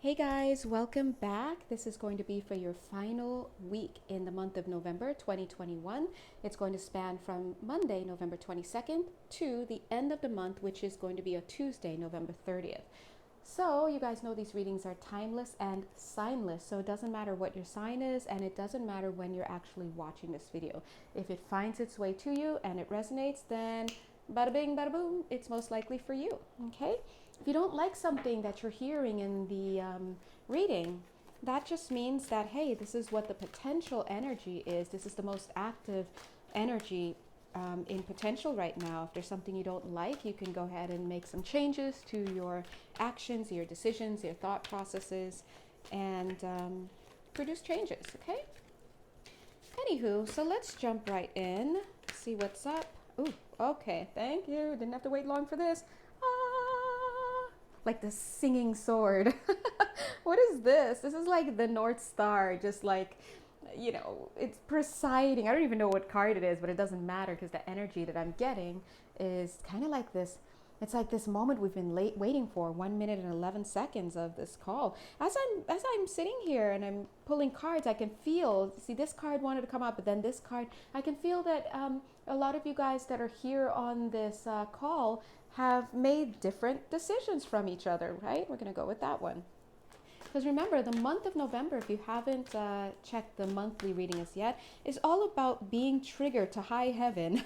Hey guys, welcome back. This is going to be for your final week in the month of November 2021. It's going to span from Monday, November 22nd to the end of the month, which is going to be a Tuesday, November 30th. So you guys know these readings are timeless and signless, so it doesn't matter what your sign is, and it doesn't matter when you're actually watching this video. If it finds its way to you and it resonates, then bada bing, bada boom, it's most likely for you, okay? If you don't like something that you're hearing in the reading, that just means that, hey, this is what the potential energy is. This is the most active energy in potential right now. If there's something you don't like, you can go ahead and make some changes to your actions, your decisions, your thought processes, and produce changes, okay? Anywho, so let's jump right in, see what's up. Ooh, okay, thank you. Didn't have to wait long for this. Like the singing sword. What is this? This is like the North Star, just like, you know, it's presiding. I don't even know what card it is, but it doesn't matter because the energy that I'm getting is kind of like this. It's like this moment we've been waiting for, 1 minute and 11 seconds of this call. As I'm sitting here and I'm pulling cards, I can feel, see, this card wanted to come up, but then this card, I can feel that a lot of you guys that are here on this call have made different decisions from each other, right? We're going to go with that one. Because remember, the month of November, if you haven't checked the monthly readings yet, is all about being triggered to high heaven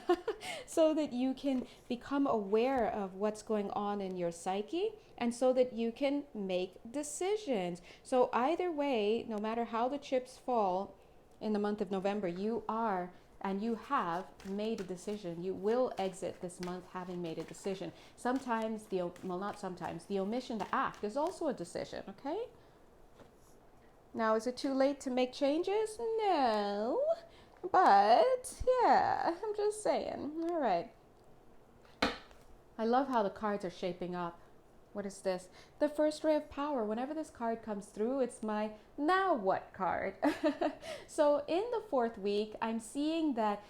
so that you can become aware of what's going on in your psyche and so that you can make decisions. So either way, no matter how the chips fall in the month of November, you are and you have made a decision. You will exit this month having made a decision. Sometimes, not sometimes, the omission to act is also a decision, okay? Now, is it too late to make changes? No, but yeah, I'm just saying. All right. I love how the cards are shaping up. What is this? The first ray of power. Whenever this card comes through, it's my now what card. So in the fourth week, I'm seeing that,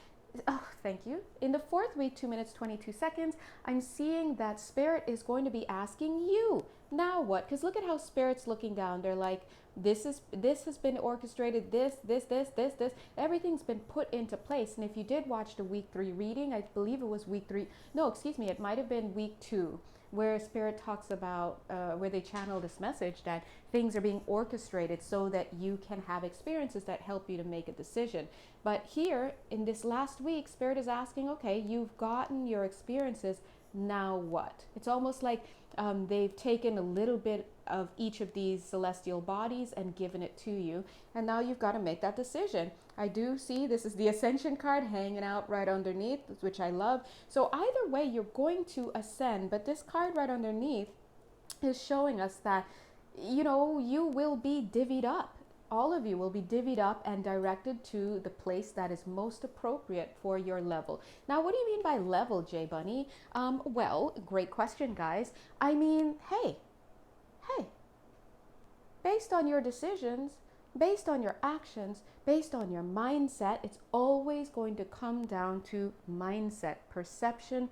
oh, thank you. In the fourth week, 2 minutes, 22 seconds, I'm seeing that Spirit is going to be asking you, now what? Because look at how Spirit's looking down. They're like, this has been orchestrated, this. Everything's been put into place. And if you did watch the week 3 reading, I believe it was week 3. No, excuse me, it might have been week 2. Where Spirit talks about, where they channel this message that things are being orchestrated so that you can have experiences that help you to make a decision. But here, in this last week, Spirit is asking, okay, you've gotten your experiences, now what? It's almost like they've taken a little bit of each of these celestial bodies and given it to you. And now you've got to make that decision. I do see this is the Ascension card hanging out right underneath, which I love. So either way, you're going to ascend. But this card right underneath is showing us that, you know, you will be divvied up. All of you will be divvied up and directed to the place that is most appropriate for your level. Now, what do you mean by level, J Bunny? Well, great question, guys. I mean, hey, based on your decisions, based on your actions, based on your mindset, it's always going to come down to mindset, perception,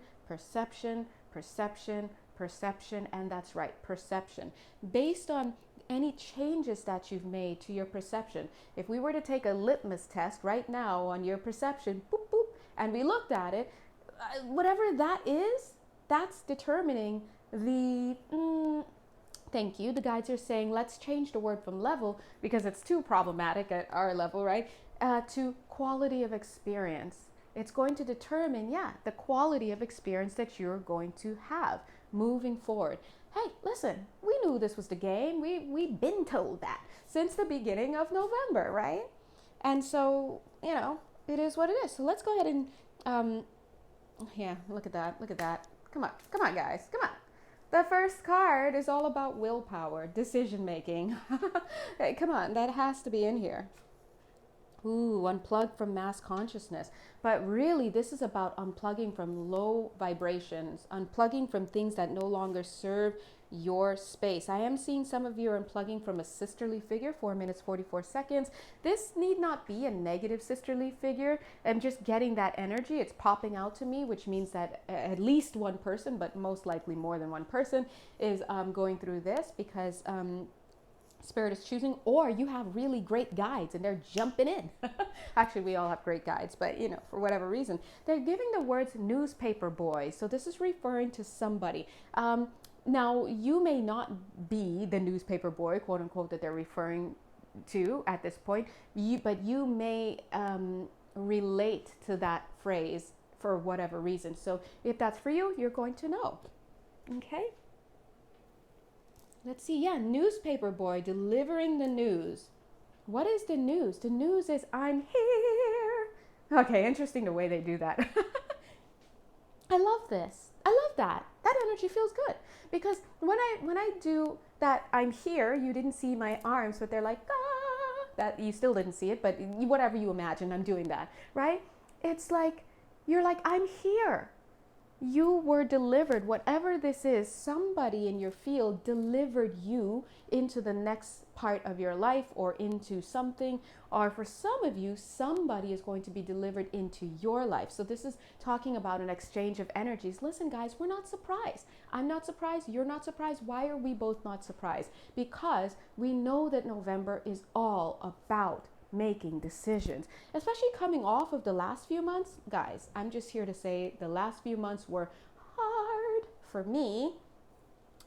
and that's right, perception. Based on any changes that you've made to your perception. If we were to take a litmus test right now on your perception, boop, boop, and we looked at it, whatever that is, that's determining the, thank you, the guides are saying, let's change the word from level, because it's too problematic at our level, right, to quality of experience. It's going to determine, the quality of experience that you're going to have moving forward. Hey, listen, we knew this was the game. We've been told that since the beginning of November, right? And so, you know, it is what it is. So let's go ahead and, look at that. Come on, guys, come on. The first card is all about willpower, decision making. Hey, come on, that has to be in here. Ooh, unplug from mass consciousness. But really, this is about unplugging from low vibrations, unplugging from things that no longer serve your space. I am seeing some of you are unplugging from a sisterly figure, 4 minutes, 44 seconds. This need not be a negative sisterly figure. I'm just getting that energy. It's popping out to me, which means that at least one person, but most likely more than one person, is going through this because Spirit is choosing, or you have really great guides and they're jumping in. Actually, we all have great guides, but you know, for whatever reason, they're giving the words newspaper boy. So this is referring to somebody. Now, you may not be the newspaper boy, quote unquote, that they're referring to at this point, but you may relate to that phrase for whatever reason. So if that's for you, you're going to know. Okay? Let's see. Yeah, newspaper boy delivering the news. What is the news? The news is I'm here. Okay, interesting the way they do that. I love this. I love that. That energy feels good because when I do that, I'm here. You didn't see my arms, but they're like that. You still didn't see it, but whatever you imagine, I'm doing that, right? It's like you're like I'm here. You were delivered, whatever this is, somebody in your field delivered you into the next part of your life or into something, or for some of you, somebody is going to be delivered into your life. So this is talking about an exchange of energies. Listen, guys, we're not surprised. I'm not surprised. You're not surprised. Why are we both not surprised? Because we know that November is all about making decisions, especially coming off of the last few months. Guys, I'm just here to say the last few months were hard for me,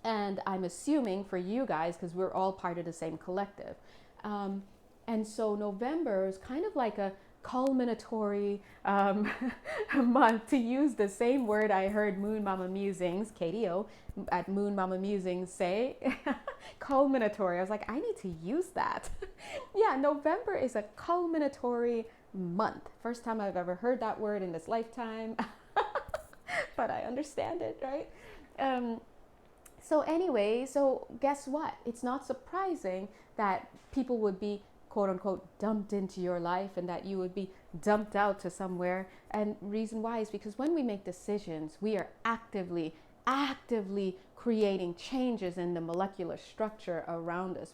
and I'm assuming for you guys because we're all part of the same collective. And so November is kind of like a culminatory month, to use the same word I heard Moon Mama Musings, KDO, at Moon Mama Musings say, culminatory. I was like, I need to use that. Yeah, November is a culminatory month. First time I've ever heard that word in this lifetime, but I understand it, right? So anyway, so guess what? It's not surprising that people would be quote unquote dumped into your life and that you would be dumped out to somewhere. And reason why is because when we make decisions, we are actively creating changes in the molecular structure around us.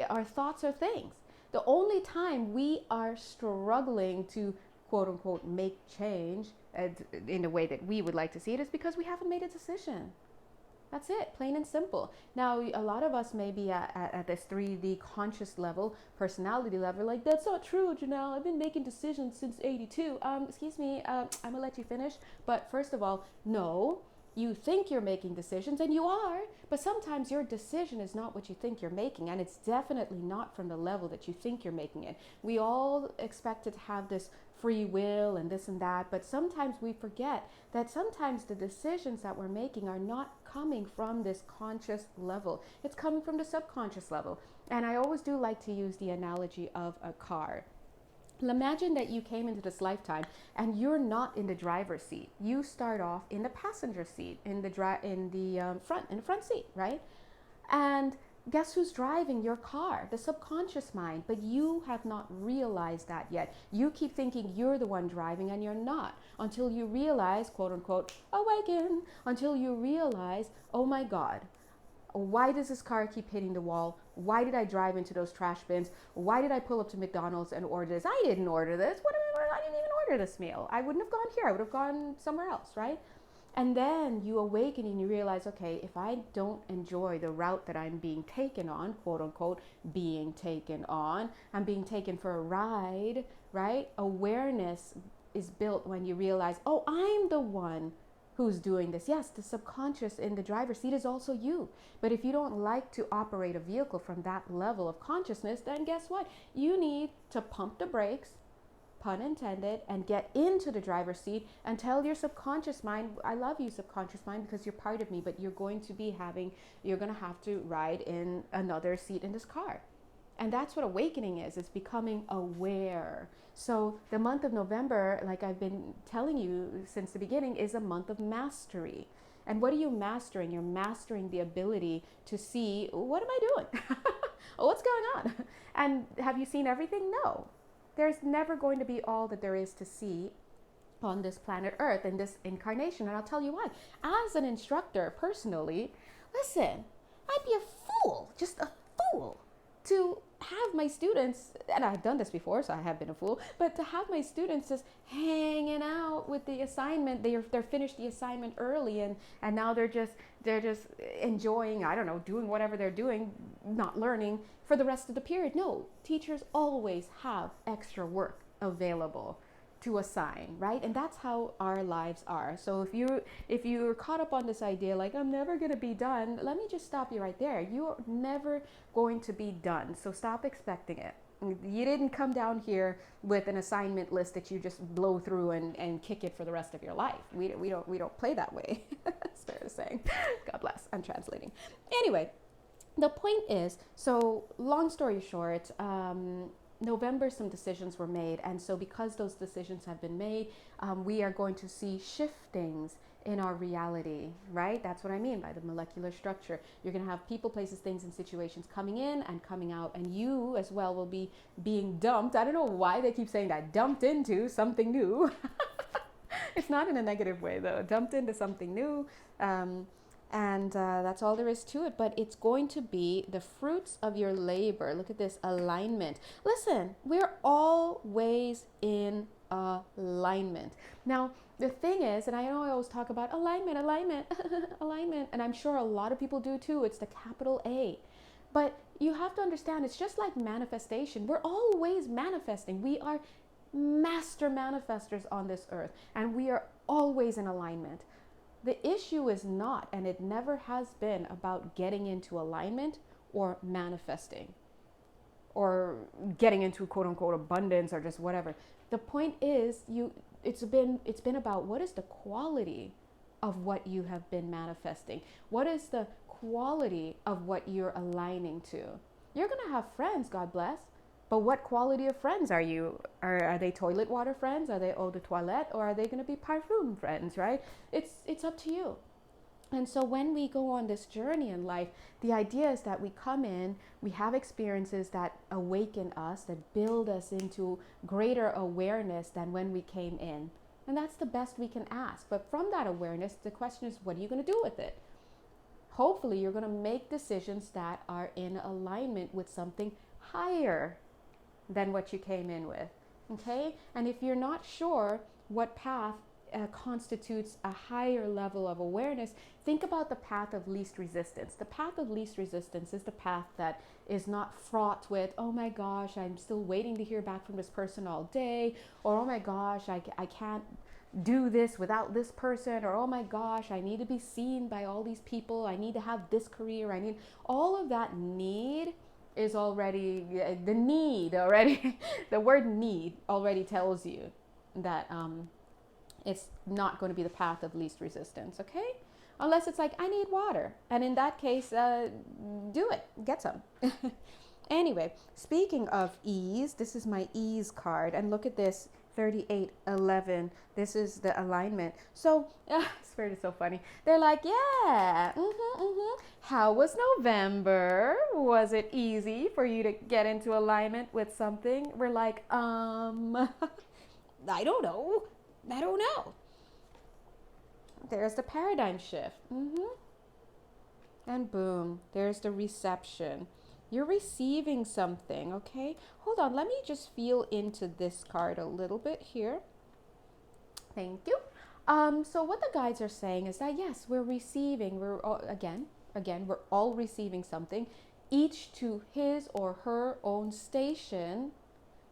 Our thoughts are things. The only time we are struggling to quote unquote make change in the way that we would like to see it is because we haven't made a decision. That's it, plain and simple. Now, a lot of us may be at this 3D conscious level, personality level, like, that's not true, Janelle. I've been making decisions since 82. Excuse me, I'm gonna let you finish. But first of all, no, you think you're making decisions, and you are, but sometimes your decision is not what you think you're making, and it's definitely not from the level that you think you're making it. We all expect to have this free will and this and that, but sometimes we forget that sometimes the decisions that we're making are not coming from this conscious level. It's coming from the subconscious level. And I always do like to use the analogy of a car. Imagine that you came into this lifetime and you're not in the driver's seat. You start off in the passenger seat, in the front seat, right? And guess who's driving your car? The subconscious mind, but you have not realized that yet. You keep thinking you're the one driving and you're not, until you realize, quote unquote, awaken, until you realize, oh my God, why does this car keep hitting the wall? Why did I drive into those trash bins? Why did I pull up to McDonald's and order this? I didn't order this. I didn't even order this meal. I wouldn't have gone here. I would have gone somewhere else, right? And then you awaken and you realize, okay, if I don't enjoy the route that I'm being taken on, quote unquote, being taken on, I'm being taken for a ride, right? Awareness is built when you realize, oh, I'm the one who's doing this. Yes, the subconscious in the driver's seat is also you. But if you don't like to operate a vehicle from that level of consciousness, then guess what? You need to pump the brakes, pun intended, and get into the driver's seat and tell your subconscious mind, I love you, subconscious mind, because you're part of me, but you're going to have to ride in another seat in this car. And that's what awakening is. It's becoming aware. So the month of November, like I've been telling you since the beginning, is a month of mastery. And what are you mastering? You're mastering the ability to see, what am I doing? What's going on? And have you seen everything? No. There's never going to be all that there is to see on this planet Earth in this incarnation. And I'll tell you why. As an instructor, personally, listen, I'd be a fool, just a fool, to have my students, and I've done this before, so I have been a fool, but to have my students just hanging out with the assignment, they're finished the assignment early, and now they're just enjoying, I don't know, doing whatever they're doing, not learning for the rest of the period. No, teachers always have extra work available to assign, right? And that's how our lives are. So if you're caught up on this idea like I'm never going to be done, let me just stop you right there. You're never going to be done. So stop expecting it. You didn't come down here with an assignment list that you just blow through and kick it for the rest of your life. We don't play that way. It's fair to say. God bless. I'm translating. Anyway, the point is, so long story short, November, some decisions were made. And so because those decisions have been made, we are going to see shiftings in our reality, right? That's what I mean by the molecular structure. You're going to have people, places, things, and situations coming in and coming out. And you as well will be being dumped. I don't know why they keep saying that. Dumped into something new. It's not in a negative way, though. Dumped into something new. And that's all there is to it. But it's going to be the fruits of your labor. Look at this alignment. Listen, we're always in alignment. Now, the thing is, and I know I always talk about alignment, alignment, and I'm sure a lot of people do too. It's the capital A. But you have to understand, it's just like manifestation. We're always manifesting. We are master manifestors on this earth, and we are always in alignment. The issue is not, and it never has been, about getting into alignment or manifesting or getting into quote unquote abundance or just whatever. The point is, it's been about what is the quality of what you have been manifesting. What is the quality of what you're aligning to? You're going to have friends, God bless. But what quality of friends are you? Are they toilet water friends? Are they eau de toilette? Or are they going to be parfum friends, right? It's up to you. And so when we go on this journey in life, the idea is that we come in, we have experiences that awaken us, that build us into greater awareness than when we came in. And that's the best we can ask. But from that awareness, the question is, what are you going to do with it? Hopefully, you're going to make decisions that are in alignment with something higher than what you came in with, okay? And if you're not sure what path constitutes a higher level of awareness, think about the path of least resistance. The path of least resistance is the path that is not fraught with, oh my gosh, I'm still waiting to hear back from this person all day, or oh my gosh, I can't do this without this person, or oh my gosh, I need to be seen by all these people, I need to have this career, I need all of that need is already, the need already, the word need already tells you that it's not going to be the path of least resistance, okay? Unless it's like, I need water. And in that case, do it, get some. Anyway, speaking of ease, this is my ease card. And look at this, 3811. This is the alignment. So, Spirit is so funny. They're like, yeah, how was November? Was it easy for you to get into alignment with something? We're like, I don't know. There's the paradigm shift. And boom, there's the reception. You're receiving something, okay? Hold on, let me just feel into this card a little bit here. Thank you. So what the guides are saying is that yes, we're receiving. We're all, again, we're all receiving something, each to his or her own station.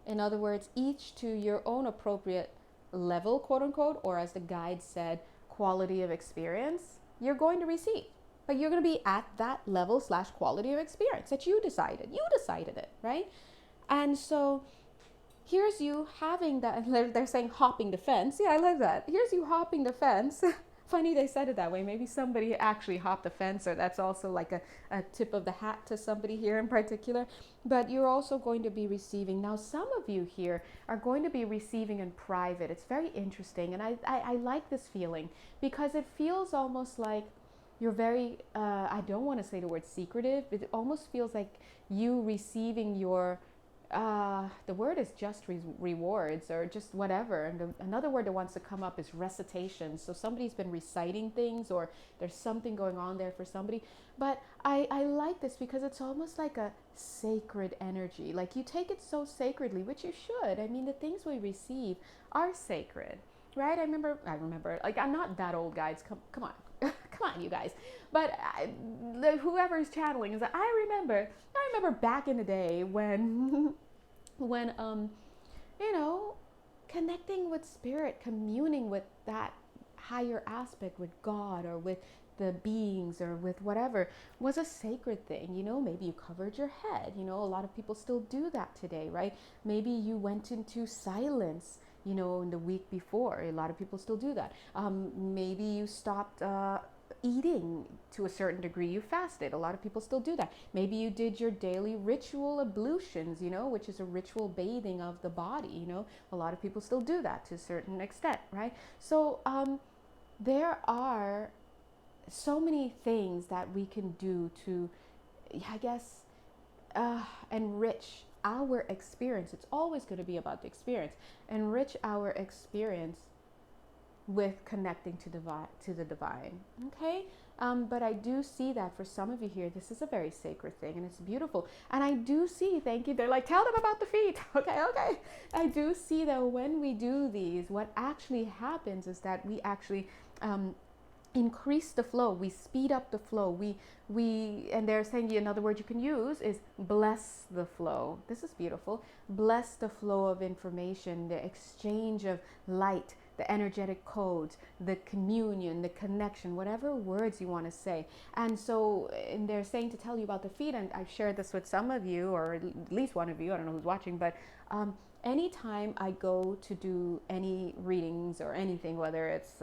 In other words, each to your own appropriate level, quote unquote, or as the guide said, quality of experience. You're going to receive. But you're going to be at that level / quality of experience that you decided. You decided it, right? And so here's you having that. They're saying hopping the fence. Yeah, I love that. Here's you hopping the fence. Funny they said it that way. Maybe somebody actually hopped the fence, or that's also like a tip of the hat to somebody here in particular. But you're also going to be receiving. Now, some of you here are going to be receiving in private. It's very interesting. And I like this feeling because it feels almost like you're very, I don't want to say the word secretive. It almost feels like you receiving your the word is just rewards or just whatever. And another word that wants to come up is recitation. So somebody's been reciting things, or there's something going on there for somebody. But I like this because it's almost like a sacred energy. Like you take it so sacredly, which you should. I mean, the things we receive are sacred, right? I remember, like, I'm not that old, guys. Come on. Come on, you guys. But whoever's channeling is like, I remember back in the day when, you know, connecting with spirit, communing with that higher aspect, with God or with the beings or with whatever, was a sacred thing. You know, maybe you covered your head. You know, a lot of people still do that today, right? Maybe you went into silence, you know, in the week before. A lot of people still do that. Maybe you stopped eating to a certain degree. You fasted. A lot of people still do that. Maybe you did your daily ritual ablutions, you know, which is a ritual bathing of the body. You know, a lot of people still do that to a certain extent, right? So there are so many things that we can do to, I guess, enrich our experience. It's always going to be about the experience. Enrich our experience with connecting to the divine. Okay? But I do see that for some of you here, this is a very sacred thing, and it's beautiful. And I do see, thank you, they're like, tell them about the feet. Okay. I do see that when we do these, what actually happens is that we actually increase the flow. We speed up the flow. We and they're saying another word you can use is bless the flow. This is beautiful. Bless the flow of information, the exchange of light, the energetic codes, the communion, the connection, whatever words you want to say. And so, and they're saying to tell you about the feet, and I've shared this with some of you, or at least one of you, I don't know who's watching, but anytime I go to do any readings or anything, whether it's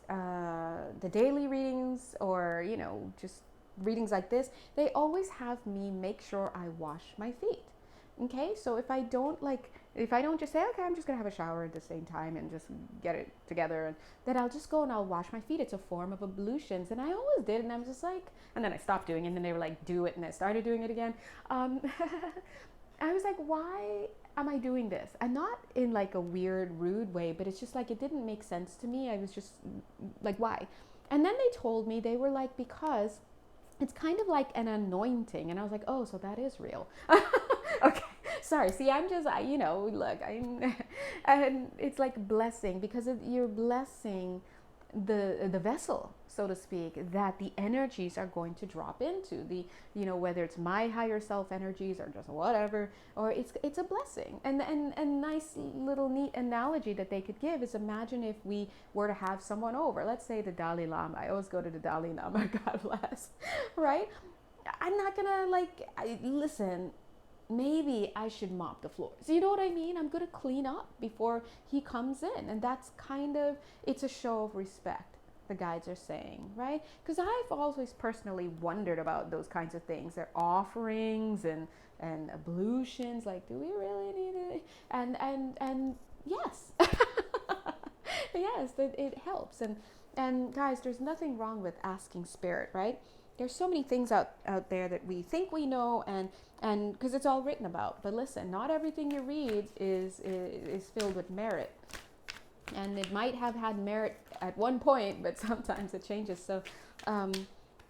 the daily readings or, you know, just readings like this, they always have me make sure I wash my feet. Okay, so if I don't just say, okay, I'm just gonna have a shower at the same time and just get it together, and then I'll just go and I'll wash my feet. It's a form of ablutions, and I always did, and I'm just like, and then I stopped doing it, and then they were like, do it, and I started doing it again. I was like, why am I doing this? And not in like a weird, rude way, but it's just like, it didn't make sense to me. I was just like, why? And then they told me, they were like, because it's kind of like an anointing. And I was like, oh, so that is real. Okay, sorry. See, I'm just, you know, look, and it's like blessing, because you're blessing the vessel, so to speak, that the energies are going to drop into, the, you know, whether it's my higher self energies or just whatever, or it's a blessing. And nice little neat analogy that they could give is, imagine if we were to have someone over, let's say the Dalai Lama. I always go to the Dalai Lama, God bless, right? I'm not gonna listen, maybe I should mop the floors. You know what I mean? I'm going to clean up before he comes in. And that's kind of, it's a show of respect, the guides are saying, right? Because I've always personally wondered about those kinds of things. They're offerings and ablutions. Like, do we really need it? And yes. Yes, it helps. And guys, there's nothing wrong with asking spirit, right? There's so many things out there that we think we know, and because it's all written about. But listen, not everything you read is filled with merit. And it might have had merit at one point, but sometimes it changes. So,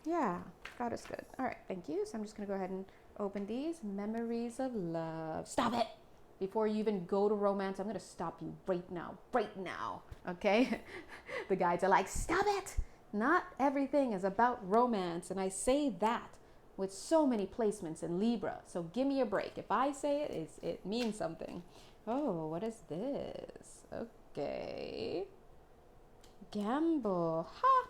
yeah, God is good. All right, thank you. So I'm just going to go ahead and open these. Memories of love. Stop it! Before you even go to romance, I'm going to stop you right now. Okay? The guides are like, stop it! Not everything is about romance, and I say that with so many placements in Libra. So give me a break. If I say it, it means something. Oh, what is this? Okay. Gamble. Ha!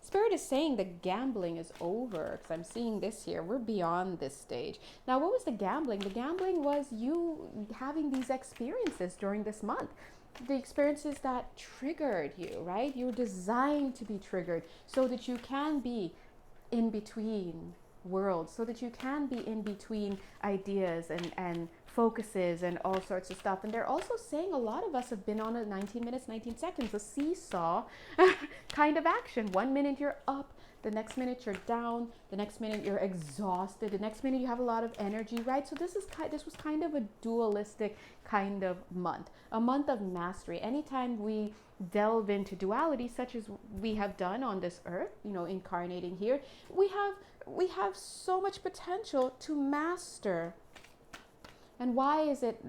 Spirit is saying the gambling is over, because I'm seeing this here. We're beyond this stage. Now, what was the gambling? The gambling was you having these experiences during this month. The experiences that triggered you, right? You're designed to be triggered so that you can be in between worlds, so that you can be in between ideas and focuses and all sorts of stuff. And they're also saying a lot of us have been on a 19 minutes, 19 seconds, a seesaw kind of action. 1 minute you're up, the next minute you're down, the next minute you're exhausted, the next minute you have a lot of energy, right? So this was kind of a dualistic kind of month, a month of mastery. Anytime we delve into duality, such as we have done on this earth, you know, incarnating here, we have so much potential to master. And why is it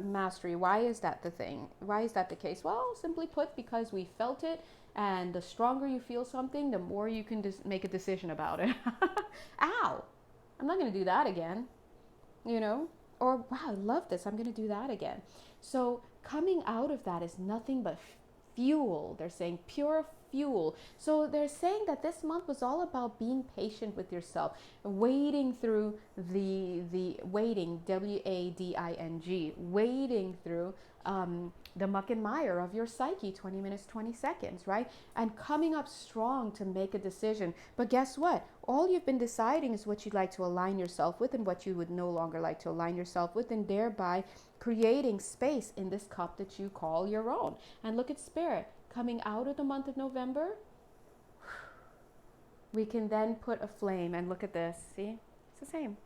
mastery? Why is that the thing? Why is that the case? Well, simply put, because we felt it, and the stronger you feel something, the more you can make a decision about it. Ow! I'm not going to do that again, you know? Or, wow, I love this. I'm going to do that again. So coming out of that is nothing but fuel. They're saying pure fuel. So they're saying that this month was all about being patient with yourself, wading through the wading, W-A-D-I-N-G, wading through the muck and mire of your psyche, 20 minutes, 20 seconds, right? And coming up strong to make a decision. But guess what? All you've been deciding is what you'd like to align yourself with and what you would no longer like to align yourself with, and thereby creating space in this cup that you call your own. And look at Spirit. Coming out of the month of November, we can then put a flame, and look at this. See? It's the same.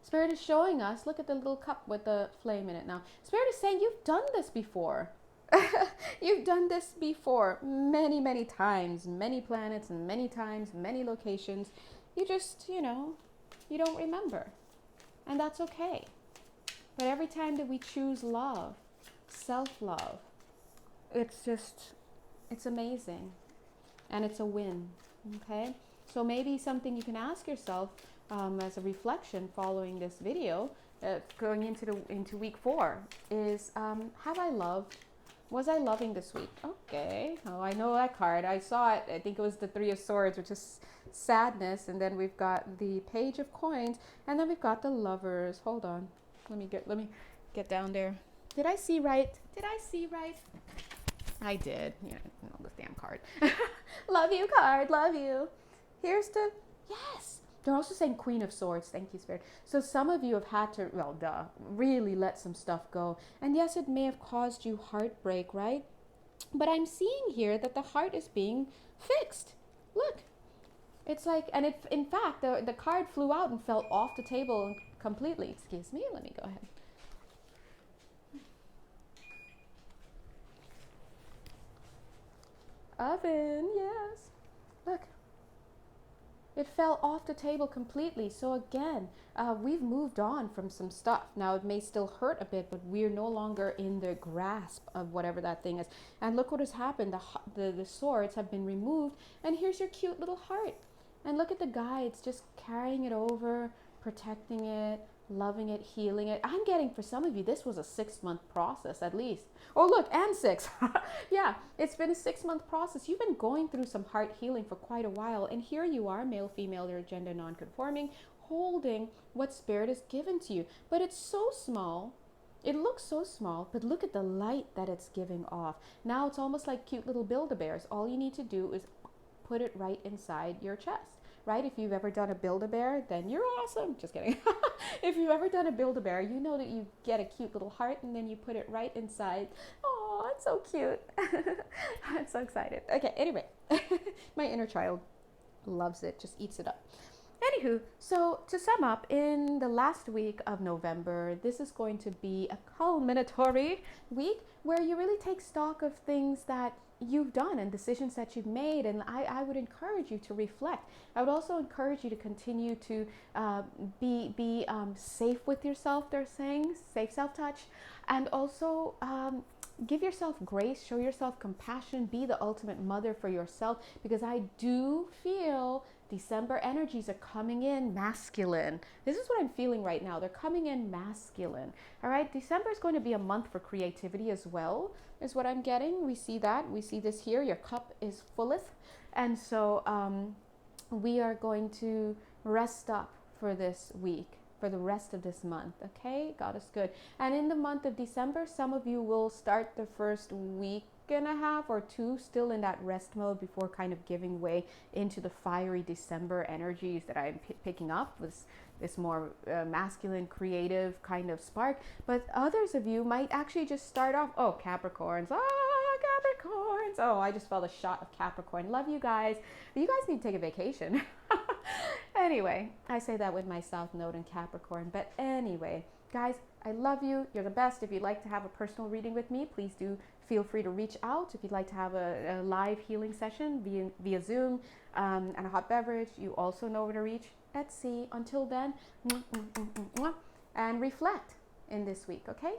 Spirit is showing us, look at the little cup with the flame in it now. Spirit is saying, you've done this before. You've done this before many, many times, many planets, and many times, many locations. You just, you know, you don't remember. And that's okay. But every time that we choose love, self-love, it's amazing. And it's a win, okay? So maybe something you can ask yourself as a reflection following this video, going into week 4, is have I loved? Was I loving this week? Okay. Oh, I know that card. I saw it. I think it was the 3 of Swords, which is sadness. And then we've got the Page of Coins. And then we've got the Lovers. Hold on. Let me get down there. Did I see right? Did I see right? I did. You know, this damn card. Love you, card. Love you. Here's the... Yes. They're also saying Queen of Swords. Thank you, Spirit. So some of you have had to, well, really let some stuff go. And yes, it may have caused you heartbreak, right? But I'm seeing here that the heart is being fixed. Look. It's like, and it, in fact, the card flew out and fell off the table completely. Excuse me. Let me go ahead. Oven, yes. Look. It fell off the table completely. So again, we've moved on from some stuff. Now it may still hurt a bit, but we're no longer in the grasp of whatever that thing is. And look what has happened. The swords have been removed. And here's your cute little heart. And look at the guides just carrying it over, protecting it, loving it, healing it. I'm getting, for some of you, this was a 6-month process at least. Oh, look, and 6. Yeah, it's been a 6-month process. You've been going through some heart healing for quite a while. And here you are, male, female, or gender non-conforming, holding what Spirit has given to you. But it's so small. It looks so small, but look at the light that it's giving off. Now it's almost like cute little Build-A-Bears. All you need to do is put it right inside your chest. Right? If you've ever done a Build-A-Bear, then you're awesome. Just kidding. If you've ever done a Build-A-Bear, you know that you get a cute little heart and then you put it right inside. Oh, it's so cute. I'm so excited. Okay, anyway, my inner child loves it, just eats it up. Anywho, so to sum up, in the last week of November, this is going to be a culminatory week where you really take stock of things that you've done and decisions that you've made, and I would encourage you to reflect. I would also encourage you to continue to be safe with yourself, they're saying, safe self-touch, and also give yourself grace, show yourself compassion, be the ultimate mother for yourself, because I do feel December energies are coming in masculine. This is what I'm feeling right now. They're coming in masculine. All right. December is going to be a month for creativity as well, is what I'm getting. We see that. We see this here. Your cup is fulleth. And so we are going to rest up for this week, for the rest of this month. Okay. God is good. And in the month of December, some of you will start the first week and a half or 2 still in that rest mode before kind of giving way into the fiery December energies that I'm picking up with this more masculine, creative kind of spark. But others of you might actually just start off, oh, Capricorns, Capricorns. Capricorns. Oh, I just felt a shot of Capricorn. Love you guys. You guys need to take a vacation. Anyway, I say that with my South Node in Capricorn. But anyway, guys, I love you. You're the best. If you'd like to have a personal reading with me, please do feel free to reach out. If you'd like to have a live healing session via Zoom and a hot beverage, you also know where to reach. Etsy. Until then, and reflect in this week, okay?